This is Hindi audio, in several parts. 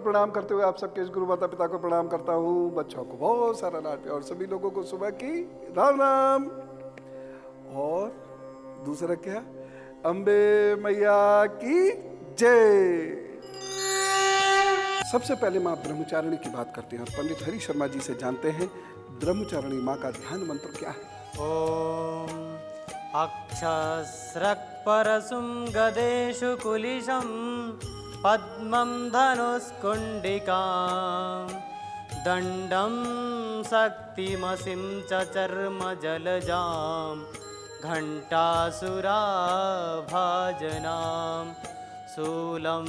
प्रणाम करते हुए आप सबके इस गुरु माता पिता को प्रणाम करता हूँ। बच्चों को बहुत सारा लाड प्यार और सभी लोगों को सुबह की राम राम। और दूसरा क्या, अम्बे मैया की जय। सबसे पहले माँ ब्रह्मचारिणी की बात करते हैं और पंडित हरि शर्मा जी से जानते हैं ब्रह्मचारिणी माँ का ध्यान मंत्र क्या है। ओम अक्षस्रक् परसुं गदेषु कुलिशं पद्मं धनुष्कुण्डिकां दण्डं शक्तिमसिं च चर्मजलजां घण्टासुराभाजनां शूलं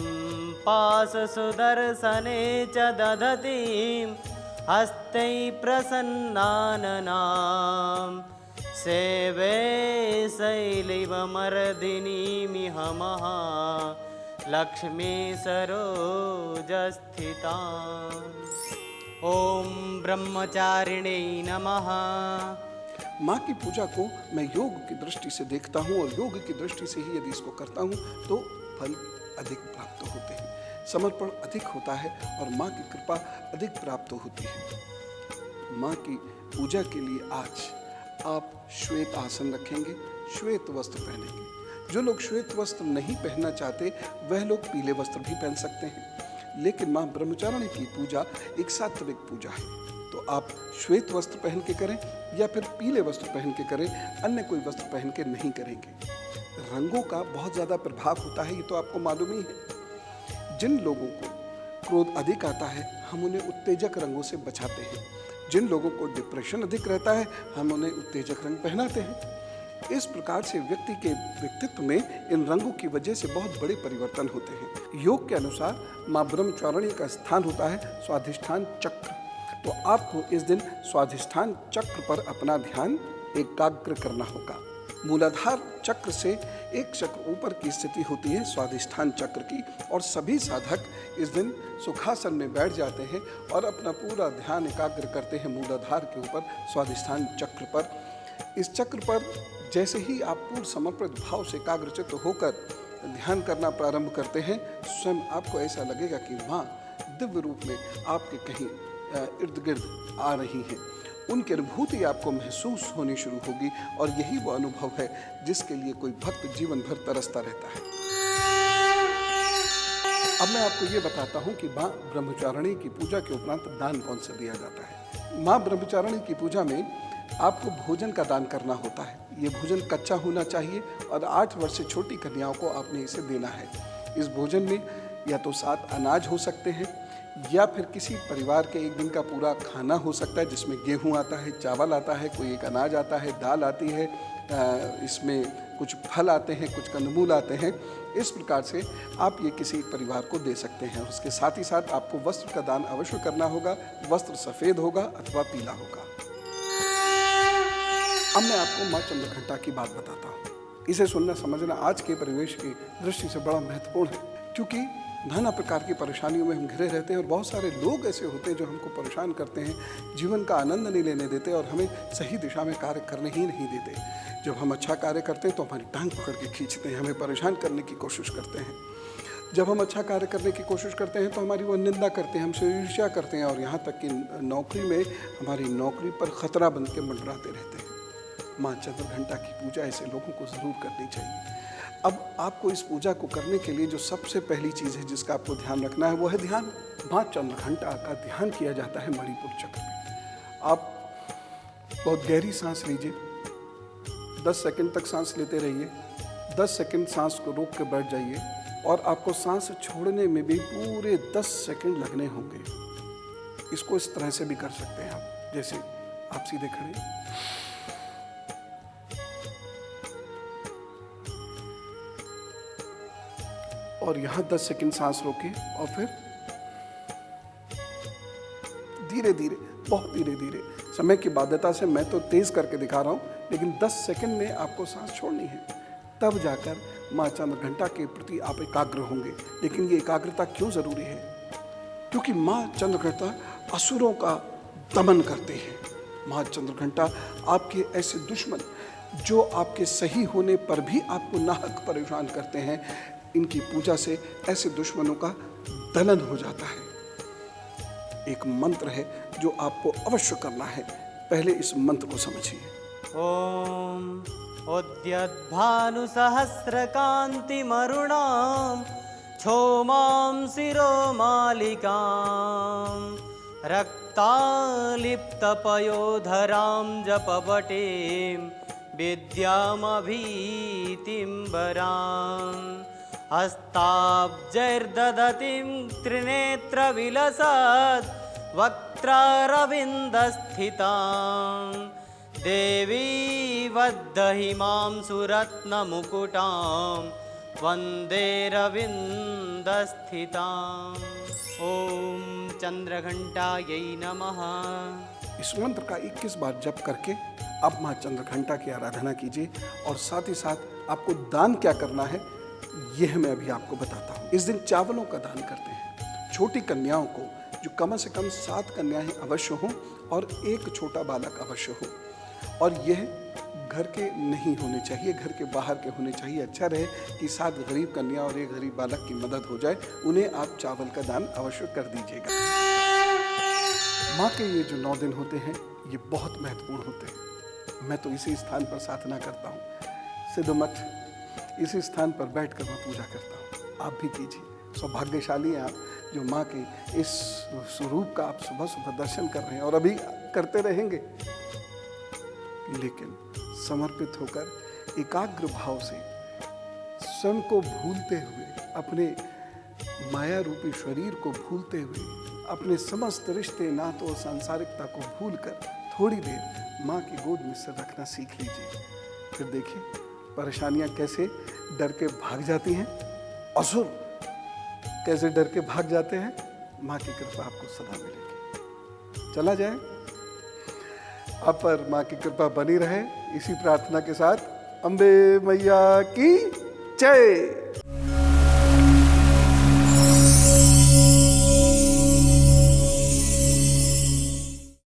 पाशसुदर्शने च दधतीं हस्तै प्रसन्नाननां सेवे शैलिवमर्दिनीमिह महा लक्ष्मी सरोजस्थिता। ओम ब्रह्मचारिणे नमः। माँ की पूजा को मैं योग की दृष्टि से देखता हूँ और योग की दृष्टि से ही यदि इसको करता हूँ तो फल अधिक प्राप्त होते हैं, समर्पण अधिक होता है और माँ की कृपा अधिक प्राप्त होती है। माँ की पूजा के लिए आज आप श्वेत आसन रखेंगे, श्वेत वस्त्र पहनेंगे। जो लोग श्वेत वस्त्र नहीं पहनना चाहते वह लोग पीले वस्त्र भी पहन सकते हैं, लेकिन माँ ब्रह्मचारिणी की पूजा एक सात्विक पूजा है, तो आप श्वेत वस्त्र पहन के करें या फिर पीले वस्त्र पहन के करें, अन्य कोई वस्त्र पहन के नहीं करेंगे। रंगों का बहुत ज़्यादा प्रभाव होता है, ये तो आपको मालूम ही है। जिन लोगों को क्रोध अधिक आता है हम उन्हें उत्तेजक रंगों से बचाते हैं, जिन लोगों को डिप्रेशन अधिक रहता है हम उन्हें उत्तेजक रंग पहनाते हैं। इस प्रकार से व्यक्ति के व्यक्तित्व में इन रंगों की वजह से बहुत बड़े परिवर्तन होते हैं। योग के अनुसार माँ ब्रह्मचारिणी का स्थान होता है स्वाधिष्ठान चक्र, तो आपको इस दिन स्वाधिष्ठान चक्र पर अपना ध्यान एकाग्र करना होगा। मूलाधार चक्र से एक चक्र ऊपर की स्थिति होती है स्वाधिष्ठान चक्र की, और सभी साधक इस दिन सुखासन में बैठ जाते हैं और अपना पूरा ध्यान एकाग्र करते हैं मूलाधार के ऊपर स्वाधिष्ठान चक्र पर। इस चक्र पर जैसे ही आप पूर्ण समर्पित भाव से एकाग्रचित्त होकर ध्यान करना प्रारंभ करते हैं, स्वयं आपको ऐसा लगेगा कि माँ दिव्य रूप में आपके कहीं इर्द गिर्द आ रही हैं। उनकी अनुभूति आपको महसूस होनी शुरू होगी और यही वो अनुभव है जिसके लिए कोई भक्त जीवन भर तरसता रहता है। अब मैं आपको ये बताता हूँ कि माँ ब्रह्मचारिणी की पूजा के उपरांत दान कौन सा दिया जाता है। माँ ब्रह्मचारिणी की पूजा में आपको भोजन का दान करना होता है। ये भोजन कच्चा होना चाहिए और 8 वर्ष से छोटी कन्याओं को आपने इसे देना है। इस भोजन में या तो 7 अनाज हो सकते हैं या फिर किसी परिवार के एक दिन का पूरा खाना हो सकता है, जिसमें गेहूं आता है, चावल आता है, कोई एक अनाज आता है, दाल आती है, इसमें कुछ फल आते हैं, कुछ कंदमूल आते हैं। इस प्रकार से आप ये किसी परिवार को दे सकते हैं। उसके साथ ही साथ आपको वस्त्र का दान अवश्य करना होगा। वस्त्र सफ़ेद होगा अथवा पीला होगा। अब मैं आपको माँ चंद्रघंटा की बात बताता हूँ। इसे सुनना समझना आज के परिवेश की दृष्टि से बड़ा महत्वपूर्ण है, क्योंकि नाना प्रकार की परेशानियों में हम घिरे रहते हैं और बहुत सारे लोग ऐसे होते हैं जो हमको परेशान करते हैं, जीवन का आनंद नहीं लेने देते और हमें सही दिशा में कार्य करने ही नहीं देते। जब हम अच्छा कार्य करते हैं तो हमारी टांग पकड़ के खींचते हैं, हमें परेशान करने की कोशिश करते हैं। जब हम अच्छा कार्य करने की कोशिश करते हैं तो हमारी वो निंदा करते हैं, हमसे ईर्ष्या करते हैं और यहाँ तक कि नौकरी में हमारी नौकरी पर खतरा बन के मंडराते रहते हैं। माँ चंद्रघंटा की पूजा ऐसे लोगों को ज़रूर करनी चाहिए। अब आपको इस पूजा को करने के लिए जो सबसे पहली चीज़ है जिसका आपको ध्यान रखना है वो है ध्यान। माँ चंद्रघंटा का ध्यान किया जाता है मणिपुर चक्र में। आप बहुत गहरी सांस लीजिए, 10 सेकंड तक सांस लेते रहिए, 10 सेकंड सांस को रोक के बैठ जाइए और आपको सांस छोड़ने में भी पूरे 10 सेकंड लगने होंगे। इसको इस तरह से भी कर सकते हैं आप, जैसे आप सीधे खड़े और यहाँ 10 सेकंड सांस रोके और फिर धीरे धीरे, बहुत धीरे धीरे, समय की बाध्यता से मैं तो तेज करके दिखा रहा हूँ, लेकिन 10 सेकंड में आपको सांस छोड़नी है। तब जाकर माँ चंद्रघंटा के प्रति आप एकाग्र होंगे। लेकिन ये एकाग्रता क्यों ज़रूरी है? क्योंकि माँ चंद्रघंटा असुरों का दमन करते हैं। माँ चंद्रघंटा आपके ऐसे दुश्मन जो आपके सही होने पर भी आपको नाहक परेशान करते हैं, इनकी पूजा से ऐसे दुश्मनों का दलन हो जाता है। एक मंत्र है जो आपको अवश्य करना है। पहले इस मंत्र को समझिए। ॐ उद्यद्भानुसहस्रकान्तिमरुणां क्षौमां शिरोमालिकां रक्तालिप्तपयोधरां जपपटीं विद्यामभीतिं हस्ताब्जैर्दधतीं त्रिनेत्रविलसत् वक्त्रारविन्दस्थितां देवी वद्दहिमां सुरत्नमुकुटां वन्दे रविन्दस्थिताम्। ॐ चंद्रघंटायै नमः। इस मंत्र का 21 बार जप करके आप माँ चंद्रघंटा की आराधना कीजिए। और साथ ही साथ आपको दान क्या करना है यह मैं अभी आपको बताता हूँ। इस दिन चावलों का दान करते हैं। छोटी कन्याओं को, जो कम से कम 7 कन्याएं अवश्य हों और एक छोटा बालक अवश्य हो, और यह घर के नहीं होने चाहिए, घर के बाहर के होने चाहिए। अच्छा रहे कि 7 गरीब कन्या और एक गरीब बालक की मदद हो जाए। उन्हें आप चावल का दान अवश्य कर दीजिएगा। माँ के ये जो 9 दिन होते हैं ये बहुत महत्वपूर्ण होते हैं। मैं तो इसी स्थान पर साधना करता हूँ, सिद्ध मठ, इसी स्थान पर बैठकर मैं पूजा करता हूँ। आप भी कीजिए। सौभाग्यशाली हैं आप जो माँ के इस स्वरूप का आप सुबह सुबह दर्शन कर रहे हैं और अभी करते रहेंगे। लेकिन समर्पित होकर एकाग्र भाव से स्वयं को भूलते हुए, अपने माया रूपी शरीर को भूलते हुए, अपने समस्त रिश्ते नातों और सांसारिकता को भूलकर थोड़ी देर माँ की गोद में सिर रखना सीख लीजिए। फिर देखिए परेशानियाँ कैसे डर के भाग जाती हैं, असुर कैसे डर के भाग जाते हैं। माँ की कृपा आपको सदा मिलेगी। चला जाए, आप पर माँ की कृपा बनी रहे। इसी प्रार्थना के साथ अम्बे मैया की जय।